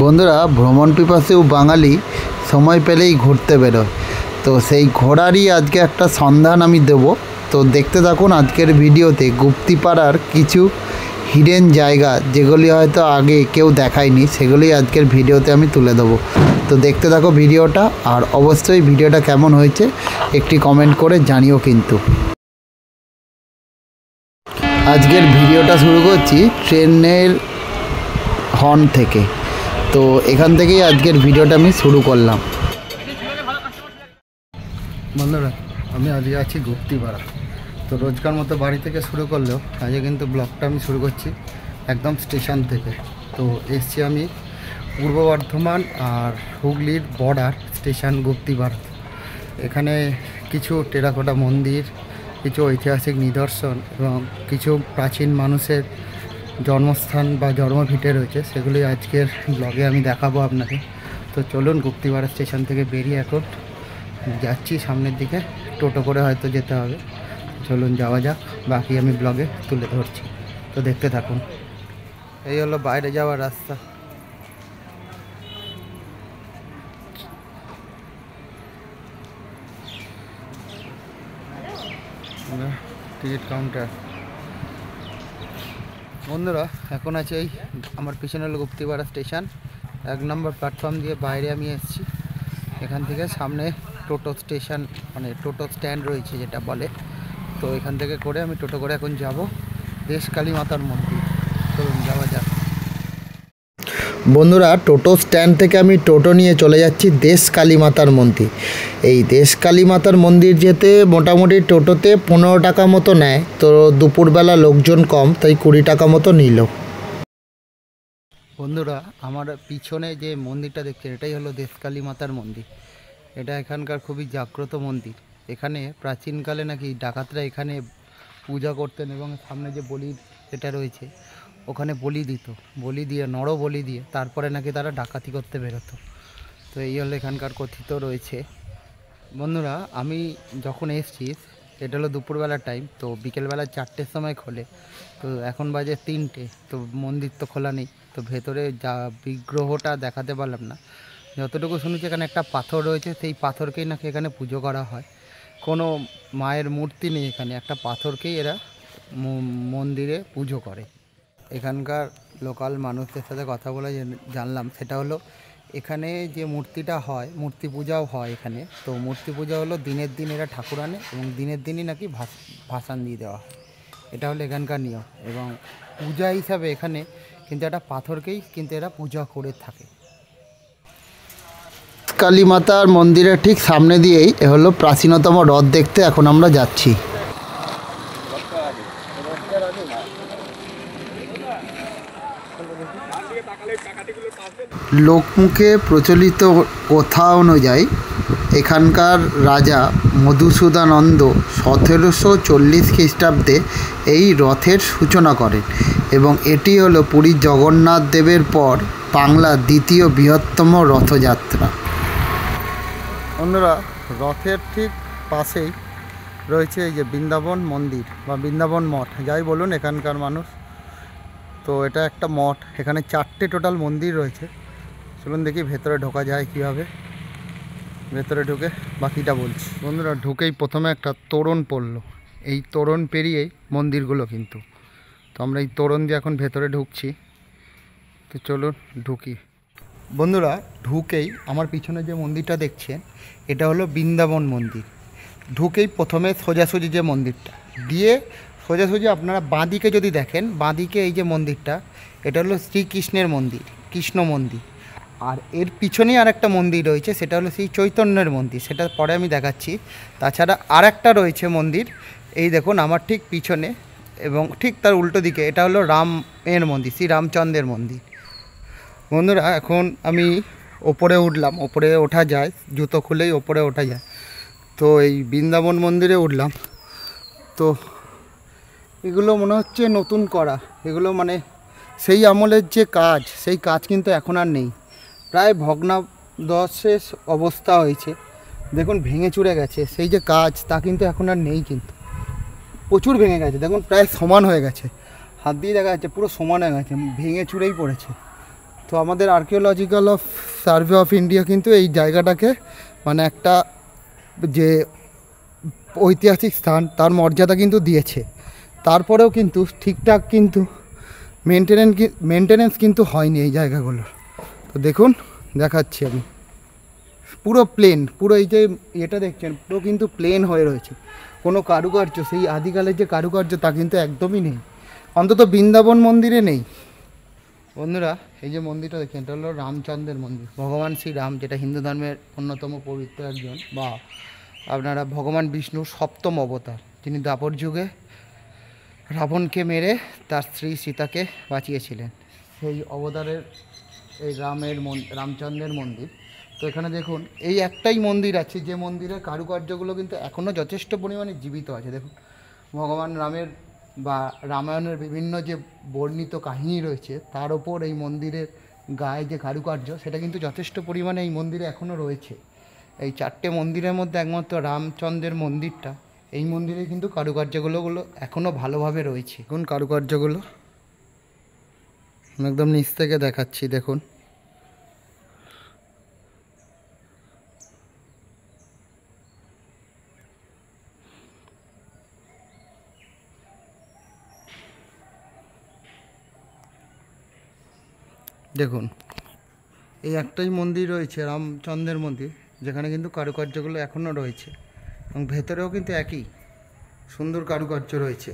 বন্ধুরা, ভ্রমণ পিপাসু বাঙালি সময় পেলেই ঘুরতে বেরোয়। তো সেই ঘোরারই আজকে একটা সন্ধান আমি দেব। তো দেখতে থাকুন আজকের ভিডিওতে গুপ্তিপাড়ার কিছু হিডেন জায়গা, যেগুলি হয়তো আগে কেউ দেখায়নি, সেগুলি আজকের ভিডিওতে আমি তুলে দেবো। তো দেখতে থাকো ভিডিওটা, আর অবশ্যই ভিডিওটা কেমন হয়েছে একটি কমেন্ট করে জানিও কিন্তু। আজকের ভিডিওটা শুরু করছি ট্রেনের হর্ন থেকে। তো এখান থেকেই আজকের ভিডিওটা আমি শুরু করলাম। বন্ধুরা, আমি আজকে আছি গুপ্তিপাড়া। তো রোজকার মতো বাড়ি থেকে শুরু করলেও আজকে কিন্তু ব্লগটা আমি শুরু করছি একদম স্টেশন থেকে। তো এসছি আমি পূর্ব বর্ধমান আর হুগলির বর্ডার স্টেশন গুপ্তিপাড়া। এখানে কিছু টেরাকোটা মন্দির, কিছু ঐতিহাসিক নিদর্শন এবং কিছু প্রাচীন মানুষের জন্মস্থান বা জন্মভিটে রয়েছে, সেগুলি আজকের ব্লগে আমি দেখাবো আপনাকে। তো চলুন, গুপ্তিপাড়া স্টেশন থেকে বেরিয়ে এখন যাচ্ছি সামনের দিকে। টোটো করে হয়তো যেতে হবে। চলুন যাওয়া যাক, বাকি আমি ব্লগে তুলে ধরছি। তো দেখতে থাকুন। এই হলো বাইরে যাওয়ার রাস্তা। Ticket counter. বন্ধুরা, এখন আছে এই আমার পিছনে হলো গুপ্তিপাড়া স্টেশন। 1 নম্বর প্ল্যাটফর্ম দিয়ে বাইরে আমি এসেছি। এখান থেকে সামনে টোটো স্টেশন, মানে টোটো স্ট্যান্ড রয়েছে যেটা বলে। তো এখান থেকে করে আমি টোটো করে এখন যাব দেশকালী মাতার মন্দির। চলুন যাওয়া যাক। বন্ধুরা, টোটো স্ট্যান্ড থেকে আমি টোটো নিয়ে চলে যাচ্ছি দেশকালী মাতার মন্দির। এই দেশকালী মাতার মন্দির যেতে মোটামুটি টোটোতে 15 টাকা মতো নেয়। তো দুপুরবেলা লোকজন কম, তাই 20 টাকা মতো নিল। বন্ধুরা, আমার পিছনে যে মন্দিরটা দেখছেন, এটাই হলো দেশকালী মাতার মন্দির। এটা এখানকার খুবই জাগ্রত মন্দির। এখানে প্রাচীনকালে নাকি ডাকাতরা এখানে পূজা করতেন এবং সামনে যে বলির এটা রয়েছে ওখানে বলি দিত, বলি দিয়ে বলি দিয়ে তারপরে নাকি তারা ডাকাতি করতে বেরোতো। তো এই হলো এখানকার কথিত রয়েছে। বন্ধুরা, আমি যখন এসছি এটা হলো দুপুরবেলার টাইম। তো বিকেলবেলা 4টের সময় খোলে। তো এখন বাজে 3টে। তো মন্দির তো খোলা নেই। তো ভেতরে যা বিগ্রহটা দেখাতে পারলাম না। যতটুকু শুনেছি এখানে একটা পাথর রয়েছে, সেই পাথরকেই নাকি এখানে পুজো করা হয়। কোনো মায়ের মূর্তি নেই এখানে, একটা পাথরকেই এরা মন্দিরে পুজো করে। এখানকার লোকাল মানুষদের সাথে কথা বলে জানলাম সেটা হলো এখানে যে মূর্তিটা হয়, মূর্তি পূজাও হয় এখানে। তো মূর্তি পূজা হলো দিনের দিন এরা ঠাকুর আনে এবং দিনের দিনই নাকি ভাসান দিয়ে দেওয়া হয়। এটা হলো এখানকার নিয়ম। এবং পূজা হিসাবে এখানে কিন্তু একটা পাথরকেই কিন্তু এরা পূজা করে থাকে। কালী মাতার মন্দিরের ঠিক সামনে দিয়েই হলো প্রাচীনতম হ্রদ দেখতে এখন আমরা যাচ্ছি। লোকমুখে প্রচলিত কথা অনুযায়ী এখানকার রাজা মধুসূদনানন্দ 1740 খ্রিস্টাব্দে এই রথের সূচনা করেন এবং এটি হলো পুরীর জগন্নাথ দেবের পর বাংলার দ্বিতীয় বৃহত্তম রথযাত্রা। বন্ধুরা, রথের ঠিক পাশেই রয়েছে এই যে বৃন্দাবন মন্দির বা বৃন্দাবন মঠ, যাই বলুন এখানকার মানুষ। তো এটা একটা মঠ। এখানে 4টে টোটাল মন্দির রয়েছে। চলুন দেখি ভেতরে ঢোকা যায় কীভাবে। ভেতরে ঢুকে বাকিটা বলছি। বন্ধুরা, ঢুকেই প্রথমে একটা তোরণ পড়লো। এই তোরণ পেরিয়েই মন্দিরগুলো কিন্তু। তো আমরা এই তোরণ দিয়ে এখন ভেতরে ঢুকছি। তো চলুন ঢুকি। বন্ধুরা, ঢুকেই আমার পিছনে যে মন্দিরটা দেখছেন এটা হলো বৃন্দাবন মন্দির। ঢুকেই প্রথমে সোজাসুজি যে মন্দিরটা দিয়ে সোজাসুজি আপনারা বাঁদিকে যদি দেখেন, বাঁদিকে এই যে মন্দিরটা, এটা হলো শ্রীকৃষ্ণের মন্দির, কৃষ্ণ মন্দির। আর এর পিছনেই আর একটা মন্দির রয়েছে, সেটা হলো শ্রী চৈতন্যের মন্দির, সেটা পরে আমি দেখাচ্ছি। তাছাড়া আর একটা রয়েছে মন্দির, এই দেখুন আমার ঠিক পিছনে এবং ঠিক তার উল্টো দিকে, এটা হলো রামের মন্দির, শ্রী রামচন্দ্রের মন্দির। বন্ধুরা, এখন আমি ওপরে উঠলাম। ওপরে ওঠা যায়, জুতো খুলেই ওপরে ওঠা যায়। তো এই বৃন্দাবন মন্দিরে উঠলাম। তো এগুলো মনে হচ্ছে নতুন করা। এগুলো মানে সেই আমলের যে কাজ, সেই কাজ কিন্তু এখন আর নেই। প্রায় ভগ্নাদশেষ অবস্থা হয়েছে। দেখুন ভেঙে চুরে গেছে। সেই যে কাজ, তা কিন্তু এখন আর নেই, কিন্তু প্রচুর ভেঙে গেছে। দেখুন প্রায় সমান হয়ে গেছে, হাত দিয়ে দেখা যাচ্ছে পুরো সমান হয়ে গেছে, ভেঙে চুরেই পড়েছে। তো আমাদের আর্কিওলজিক্যাল সার্ভে অফ ইন্ডিয়া কিন্তু এই জায়গাটাকে মানে একটা যে ঐতিহাসিক স্থান তার মর্যাদা কিন্তু দিয়েছে। তারপরেও কিন্তু ঠিকঠাক কিন্তু মেনটেনেন্স কিন্তু হয়নি এই জায়গাগুলোর। তো দেখুন দেখাচ্ছি আমি, পুরো প্লেন, পুরো এই যে এটা দেখছেন পুরো কিন্তু প্লেন হয়ে রয়েছে, কোনো কারুকার্য সেই আদিকালের যে কারুকার্য তা কিন্তু একদমই নেই, অন্তত বৃন্দাবন মন্দিরে নেই। বন্ধুরা এই যে মন্দিরটা দেখছেন এটা হলো রামচন্দ্রের মন্দির, ভগবান শ্রীরাম, যেটা হিন্দু ধর্মের অন্যতম পবিত্র একজন, বা আপনারা ভগবান বিষ্ণুর সপ্তম অবতার, যিনি দ্বাপর যুগে রাবণকে মেরে তার স্ত্রী সীতাকে বাঁচিয়েছিলেন। সেই অবতারের এই রামচন্দ্রের মন্দির। তো এখানে দেখুন এই একটাই মন্দির আছে যে মন্দিরের কারুকার্যগুলো কিন্তু এখনও যথেষ্ট পরিমাণে জীবিত আছে। দেখুন ভগবান রামের বা রামায়ণের বিভিন্ন যে বর্ণিত কাহিনী রয়েছে তার ওপর এই মন্দিরের গায়ে যে কারুকার্য সেটা কিন্তু যথেষ্ট পরিমাণে এই মন্দিরে এখনও রয়েছে। এই 4টে মন্দিরের মধ্যে একমাত্র রামচন্দ্রের মন্দিরটা, এই মন্দিরে কিন্তু কারুকার্যগুলো এখনও ভালোভাবে রয়েছে। দেখুন কারুকার্যগুলো একদম নিচ থেকে দেখাচ্ছি, দেখুন দেখুন এই একটাই মন্দির রয়েছে রামচন্দ্রের মন্দির, যেখানে কিন্তু কারুকার্যগুলো এখনও রয়েছে এবং ভেতরেও কিন্তু একই সুন্দর কারুকার্য রয়েছে।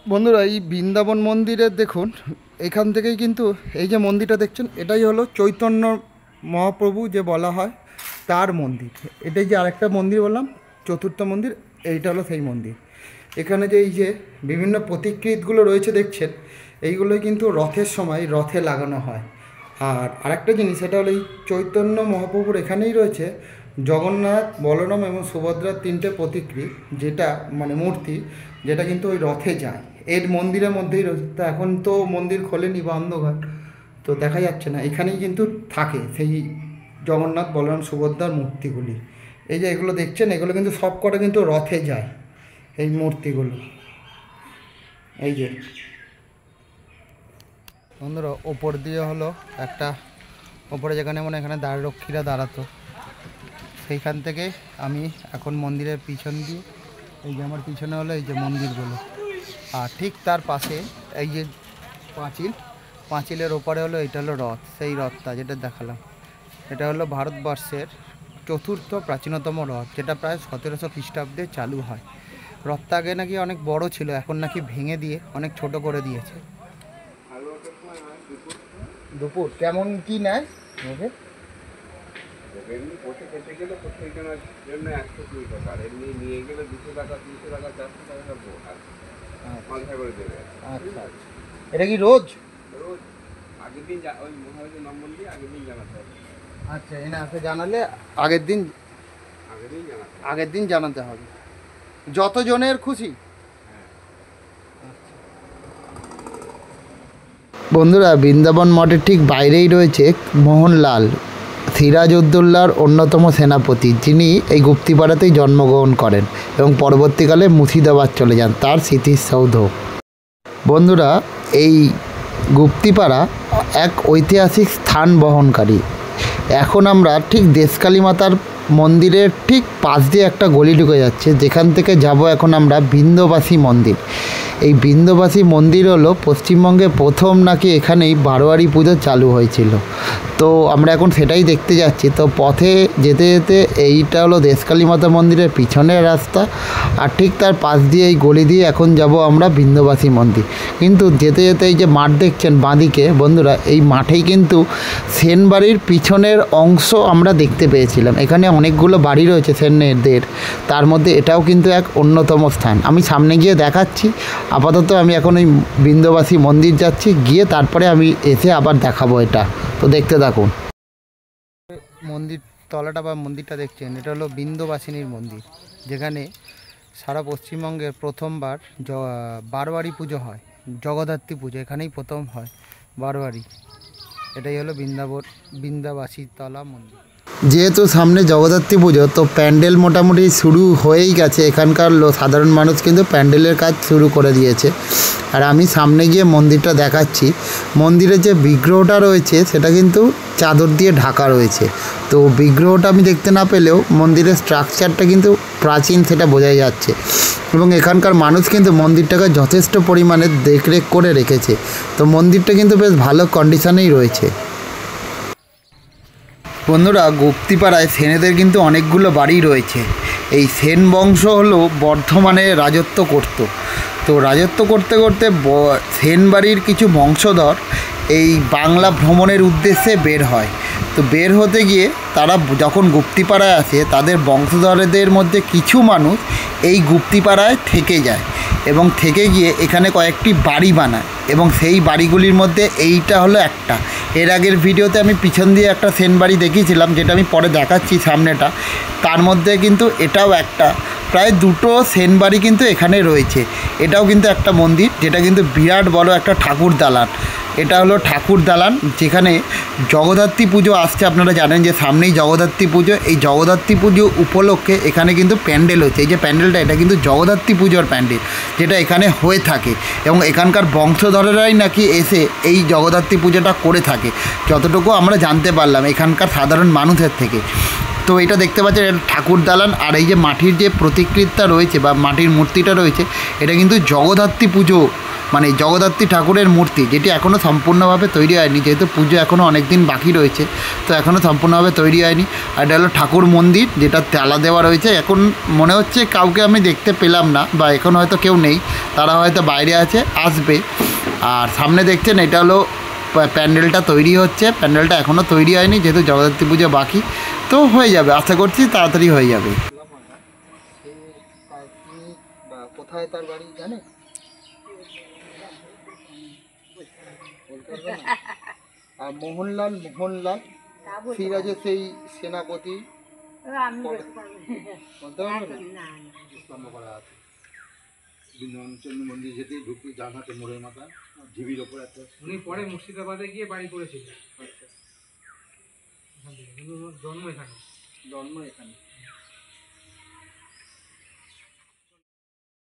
বন্ধুরা এই বৃন্দাবন মন্দিরের দেখুন এখান থেকেই কিন্তু এই যে মন্দিরটা দেখছেন এটাই হলো চৈতন্য মহাপ্রভু যে বলা হয় তার মন্দির। এটাই যে আরেকটা মন্দির বললাম চতুর্থ মন্দির, এইটা হলো সেই মন্দির। এখানে যে এই যে বিভিন্ন প্রতিকৃতিগুলো রয়েছে দেখছেন এইগুলোই কিন্তু রথের সময় রথে লাগানো হয়। আর আরেকটা জিনিস সেটা হলো এই চৈতন্য মহাপ্রভুর এখানেই রয়েছে জগন্নাথ, বলরাম এবং সুভদ্রার 3টে প্রতিকৃতি, যেটা মানে মূর্তি, যেটা কিন্তু ওই রথে যায়, এর মন্দিরের মধ্যেই রয়েছে। তো এখন তো মন্দির খোলেনি বা অন্ধকার, তো দেখা যাচ্ছে না, এখানেই কিন্তু থাকে সেই জগন্নাথ, বলরাম, সুভদ্রার মূর্তিগুলি। এই যে এগুলো দেখছেন এগুলো কিন্তু সব কটা কিন্তু রথে যায় এই মূর্তিগুলো। এই যে বন্ধুরা ওপর দিয়ে হলো একটা, ওপরে যেখানে মানে এখানে দ্বাররক্ষীরা দাঁড়াতো, সেইখান থেকে আমি এখন মন্দিরের পিছন দিয়ে, এই যে আমার পিছনে হলো এই যে মন্দিরগুলো, আর ঠিক তার পাশে এই যে পাঁচিলের ওপারে হলো এটা হলো রথ, সেই রথটা যেটা দেখালাম, এটা হলো ভারতবর্ষের 4র্থ প্রাচীনতম রথ, যেটা প্রায় 1700 খ্রিস্টাব্দে চালু হয়। রথটা আগে নাকি অনেক বড় ছিল, এখন নাকি ভেঙে দিয়ে অনেক ছোট করে দিয়েছে। দুপুর কেমন কি নেয় ওকে? এমনি বসে খেতে গেলে প্রত্যেকজনের জন্য 120 টাকা, আর এমনি নিয়ে গেলে 200 টাকা, 300 টাকা, 400 টাকা সব মাথা করে দেবে। আচ্ছা আচ্ছা, এটা কি রোজ? রোজ আগের দিন ওই মহারাজের নম্বর দিয়ে আগের দিন জানাতে হবে। আচ্ছা, এনাকে জানালে আগের দিন জানাতে হবে, যতজনের খুশি। বন্ধুরা বৃন্দাবন মঠের ঠিক বাইরেই রয়েছে মোহনলাল, সিরাজউদ্দৌলার অন্যতম সেনাপতি, যিনি এই গুপ্তিপাড়াতেই জন্মগ্রহণ করেন এবং পরবর্তীকালে মুর্শিদাবাদ চলে যান, তার স্মৃতিসৌধ। বন্ধুরা এই গুপ্তিপাড়া এক ঐতিহাসিক স্থান বহনকারী। এখন আমরা ঠিক দেশকালী মাতার মন্দিরের ঠিক পাশ দিয়ে একটা গলি ঢুকে যাচ্ছে, যেখান থেকে যাব এখন আমরা বিন্ধ্যবাসী মন্দির। এই বিন্ধ্যবাসী মন্দির হলো পশ্চিমবঙ্গে প্রথম নাকি এখানেই বারোয়ারি পুজো চালু হয়েছিল। তো আমরা এখন সেটাই দেখতে যাচ্ছি। তো পথে যেতে যেতে এইটা হলো দেশকালী মাতা মন্দিরের পিছনের রাস্তা, আর ঠিক তার পাশ দিয়ে এই গলি দিয়ে এখন যাব আমরা বিন্ধ্যবাসী মন্দির। কিন্তু যেতে যেতে এই যে মাঠ দেখছেন বাঁদিকে, বন্ধুরা এই মাঠেই কিন্তু সেনবাড়ির পিছনের অংশ আমরা দেখতে পেয়েছিলাম। এখানে অনেকগুলো বাড়ি রয়েছে সেনদের, তার মধ্যে এটাও কিন্তু এক অন্যতম স্থান। আমি সামনে গিয়ে দেখাচ্ছি, আপাতত আমি এখন ওই বিন্ধ্যবাসী মন্দির যাচ্ছি, গিয়ে তারপরে আমি এসে আবার দেখাবো এটা। তো দেখতে থাকুন। মন্দির তলাটা বা মন্দিরটা দেখছেন, এটা হলো বিন্ধ্যবাসিনীর মন্দির, যেখানে সারা পশ্চিমবঙ্গের প্রথমবার বারোয়ারি পুজো হয়, জগদ্ধাত্রী পুজো এখানেই প্রথম হয় বারোয়ারি। এটাই হলো বিন্ধ্যবাসী তলা মন্দির। যেহেতু সামনে জগদ্ধাত্রী পুজো, তো প্যান্ডেল মোটামুটি শুরু হয়েই গেছে। এখানকার সাধারণ মানুষ কিন্তু প্যান্ডেলের কাজ শুরু করে দিয়েছে। আর আমি সামনে গিয়ে মন্দিরটা দেখাচ্ছি। মন্দিরের যে বিগ্রহটা রয়েছে সেটা কিন্তু চাদর দিয়ে ঢাকা রয়েছে। তো বিগ্রহটা আমি দেখতে না পেলেও মন্দিরের স্ট্রাকচারটা কিন্তু প্রাচীন, সেটা বোঝাই যাচ্ছে। এবং এখানকার মানুষ কিন্তু মন্দিরটাকে যথেষ্ট পরিমাণে দেখরেখ করে রেখেছে। তো মন্দিরটা কিন্তু বেশ ভালো কন্ডিশনেই রয়েছে। বন্ধুরা, গুপ্তিপাড়ায় সেনেদের কিন্তু অনেকগুলো বাড়ি রয়েছে। এই সেন বংশ হলো বর্ধমানে রাজত্ব করত। তো রাজত্ব করতে করতে সেন বাড়ির কিছু বংশধর এই বাংলা ভ্রমণের উদ্দেশ্যে বের হয়। তো বের হতে গিয়ে তারা যখন গুপ্তিপাড়ায় আসে, তাদের বংশধরদের মধ্যে কিছু মানুষ এই গুপ্তিপাড়ায় থেকে যায় এবং থেকে গিয়ে এখানে কয়েকটি বাড়ি বানায়। এবং সেই বাড়িগুলির মধ্যে এইটা হলো একটা। এর আগের ভিডিওতে আমি পিছন দিয়ে একটা সেন বাড়ি দেখিয়েছিলাম, যেটা আমি পরে দেখাচ্ছি সামনেটা। তার মধ্যে কিন্তু এটাও একটা। প্রায় দুটো সেন বাড়ি কিন্তু এখানে রয়েছে। এটাও কিন্তু একটা মন্দির, যেটা কিন্তু বিরাট বড় একটা ঠাকুর দালান। এটা হলো ঠাকুর দালান, যেখানে জগদ্ধাত্রী পুজো আসছে। আপনারা জানেন যে সামনেই জগদ্ধাত্রী পুজো। এই জগদ্ধাত্রী পুজো উপলক্ষে এখানে কিন্তু প্যান্ডেল হচ্ছে। এই যে প্যান্ডেলটা, এটা কিন্তু জগদ্ধাত্রী পুজোর প্যান্ডেল, যেটা এখানে হয়ে থাকে। এবং এখানকার বংশধরেরাই নাকি এসে এই জগদ্ধাত্রী পুজোটা করে থাকে, যতটুকু আমরা জানতে পারলাম এখানকার সাধারণ মানুষের থেকে। তো এটা দেখতে পাচ্ছেন, এটা ঠাকুর দালান। আর এই যে মাটির যে প্রতিকৃতিটা রয়েছে বা মাটির মূর্তিটা রয়েছে, এটা কিন্তু জগদ্ধাত্রী পুজো, মানে জগদ্ধাত্রী ঠাকুরের মূর্তি, যেটি এখনও সম্পূর্ণভাবে তৈরি হয়নি। যেহেতু পুজো এখনও অনেক দিন বাকি রয়েছে, তো এখনও সম্পূর্ণভাবে তৈরি হয়নি। আর এটা হলো ঠাকুর মন্দির, যেটা তালা দেওয়া রয়েছে। এখন মনে হচ্ছে কাউকে আমি দেখতে পেলাম না, বা এখন হয়তো কেউ নেই, তারা হয়তো বাইরে আছে, আসবে। আর সামনে দেখছেন, এটা হলো প্যান্ডেলটা তৈরি হচ্ছে। প্যান্ডেলটা এখনও তৈরি হয়নি, যেহেতু জগদ্ধাত্রী পুজো বাকি। তো হয়ে যাবে, আশা করছি তাড়াতাড়ি হয়ে যাবে। কোথায় তার বাড়ি জানে? আর মোহনলাল সিরাজের সেই সেনাপতি মন্দির যেতেই ঢুকি, ডান হাতে মোড়ের মাথা ঢিবির ওপর একটা। উনি পরে মুর্শিদাবাদে গিয়ে বাড়ি করেছিলেন। জন্ম এখানে।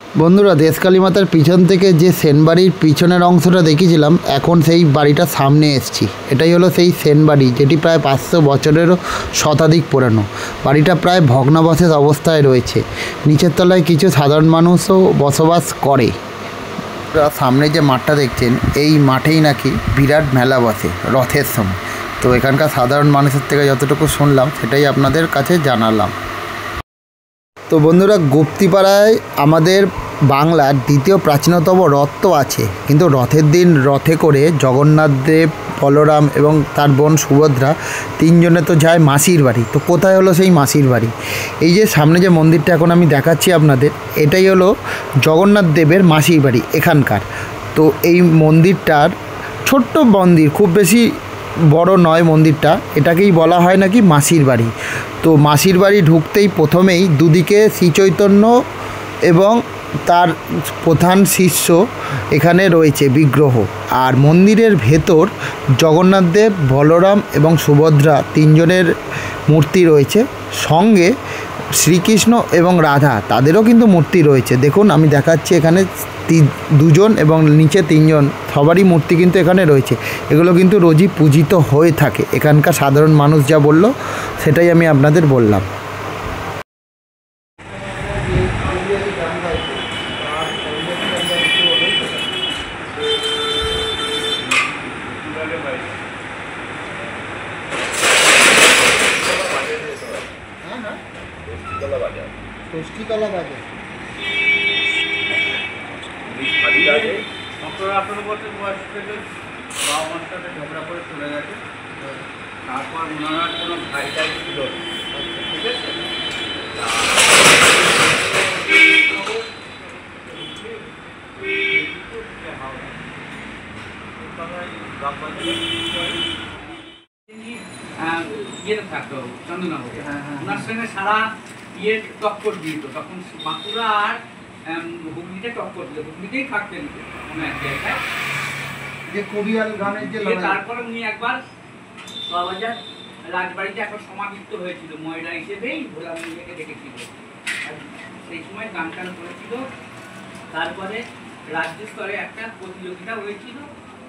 বন্ধুরা, দেশকালী মাতার পিছন থেকে যে সেন বাড়ির পিছনের অংশটা দেখিয়েছিলাম, এখন সেই বাড়িটা সামনে এসেছি। এটাই হলো সেই সেন বাড়ি, যেটি প্রায় 500 বছরেরও শতাধিক পুরানো। বাড়িটা প্রায় ভগ্নাবশেষ অবস্থায় রয়েছে। নিচের তলায় কিছু সাধারণ মানুষও বসবাস করে। সামনে যে মাঠটা দেখছেন, এই মাঠেই নাকি বিরাট মেলা বসে রথের সময়। তো এখানকার সাধারণ মানুষের থেকে যতটুকু শুনলাম, সেটাই আপনাদের কাছে জানালাম। তো বন্ধুরা, গুপ্তিপাড়ায় আমাদের বাংলার দ্বিতীয় প্রাচীনতম রথ তো আছে, কিন্তু রথের দিন রথে করে জগন্নাথ দেব, বলরাম এবং তার বোন সুভদ্রা তিনজনে তো যায় মাসির বাড়ি। তো কোথায় হলো সেই মাসির বাড়ি? এই যে সামনে যে মন্দিরটা এখন আমি দেখাচ্ছি আপনাদের, এটাই হলো জগন্নাথ দেবের মাসির বাড়ি এখানকার। তো এই মন্দিরটার ছোট্ট মন্দির, খুব বেশি বড় নয় মন্দিরটা। এটাকেই বলা হয় নাকি মাসির বাড়ি। তো মাসির বাড়ি ঢুকতেই প্রথমেই দুদিকে শ্রীচৈতন্য এবং তার প্রধান শিষ্য এখানে রয়েছে বিগ্রহ। আর মন্দিরের ভেতর জগন্নাথ দেব, বলরাম এবং সুভদ্রা তিনজনের মূর্তি রয়েছে। সঙ্গে শ্রীকৃষ্ণ এবং রাধা, তাদেরও কিন্তু মূর্তি রয়েছে। দেখুন, আমি দেখাচ্ছি, এখানে দুজন এবং নিচে তিনজন, সবারই মূর্তি কিন্তু এখানে রয়েছে। এগুলো কিন্তু রোজই পূজিত হয়ে থাকে। এখানকার সাধারণ মানুষ যা বলল, সেটাই আমি আপনাদের বললাম। ষষ্ঠীতলা বাজার। ঝগড়া করে চলে গেছে। তারপর ওনার কোনো ভাই টাই ছিল, ঠিক আছে। ইয়েতে থাকতো চন্দননগরে, ওনার সঙ্গে সারা ইয়ে টক্কর দিত। তখন বাঁকুড়া আর হুগলিতে টক্কর দিত, হুগলিতেই থাকতেন কোনো এক জায়গায়। যে কবিয়াল গানের যে তারপরে উনি একবার ৬ বাজার রাজবাড়িতে এখন সমাধিত হয়েছিল, ময়রা হিসেবেই ভোলা মন্দিরকে ডেকেছিল। আর সেই সময় গান টান করেছিল। তারপরে রাজ্য স্তরে একটা প্রতিযোগিতা হয়েছিল,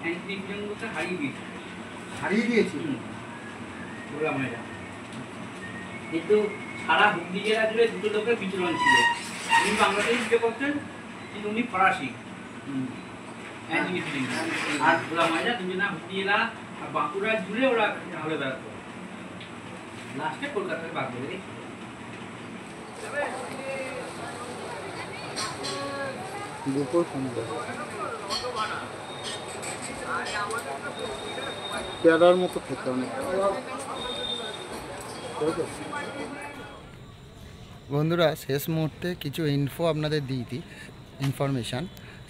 অ্যান্টনি ফিল্মকে হারিয়ে দিয়েছিল ভোলা ময়রা। কিন্তু সারা হুগলি জেলা জুড়ে দুটো লোকের বিচরণ ছিল, উনি বাংলাদেশে বিয়ে করতেন কিন্তু উনি ফরাসি, অ্যান্টনি ফিল্ম আর ভোলা ময়রা দুজনা হুগলি জেলা আর বাঁকুড়া জুড়ে ওরা হলে বেড়াতো। লাস্টে কলকাতার বাগবাজারে দুপুর সন্ধ্যা পেয়ারার মতো খেতে অনেক। বন্ধুরা, শেষ মুহূর্তে কিছু ইনফো আপনাদের দিই ইনফরমেশান।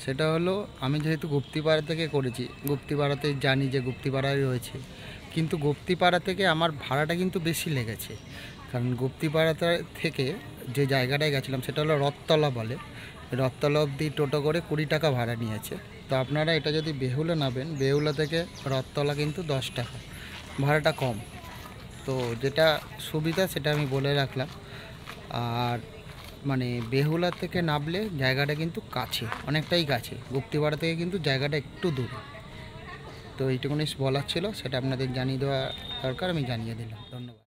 সেটা হলো, আমি যেহেতু গুপ্তিপাড়া থেকে করেছি, গুপ্তিপাড়াতে জানি যে গুপ্তিপাড়ায় রয়েছে, কিন্তু গুপ্তিপাড়া থেকে আমার ভাড়াটা কিন্তু বেশি লেগেছে। কারণ গুপ্তিপাড়াটা থেকে যে জায়গাটায় গেছিলাম সেটা হলো রথতলা বলে, রথতলা অবধি টোটো করে 20 টাকা ভাড়া নিয়েছে। তো আপনারা এটা যদি বেহুলা নামেন, বেহুলা থেকে রথতলা কিন্তু 10 টাকা, ভাড়াটা কম। তো যেটা সুবিধা সেটা আমি বলে রাখলাম। আর মানে বেহুলা থেকে নামলে জায়গাটা কিন্তু কাছে, অনেকটাই কাছে। গুপ্তিপাড়া থেকে কিন্তু জায়গাটা একটু দূরে। তো এইটুকুনি বলার ছিল, সেটা আপনাদের জানিয়ে দেওয়া দরকার, আমি জানিয়ে দিলাম। ধন্যবাদ।